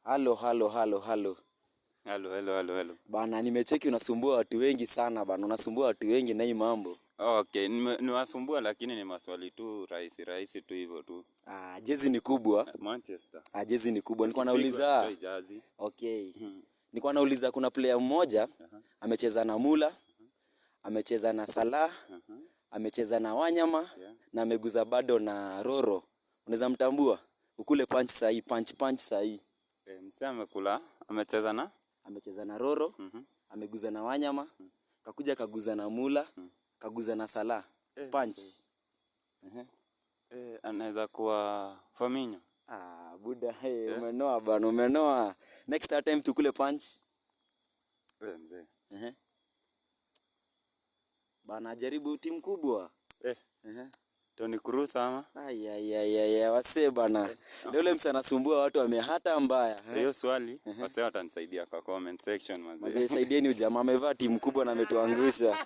Halo, halo, halo, halo. Halo. Bana, nimecheki unasumbua watu wengi sana bana. Unasumbua watu wengi na hii mambo. Okay, niwasumbua lakini ni maswali tu rahisi tu hivyo tu. Jezi ni kubwa. Manchester. Jezi ni kubwa. Nilikuwa nauliza. Okay. Nilikuwa nauliza kuna player mmoja amecheza na Mula, amecheza na Salah, amecheza na Wanyama na ameguza bado na Roro. Unaweza mtambua? Ukule punch sahi. Msema amecheza na Roro, ameguza na Wanyama, kaguza na Mula, kaguza na Salah. Punch. Anaweza kuwa Firmino. Buda, umenoa bana, umenoa. Next time tukule punch. Mzee. Bana, jaribu timu kubwa. Toni Kroos ama? Wase bana. Leo yule msana anasumbua watu wamehata mbaya. Hiyo swali, wase watanisaidia kwa comment section Mzee, saidieni ujamaa amevaa timu kubwa na ametuangusha.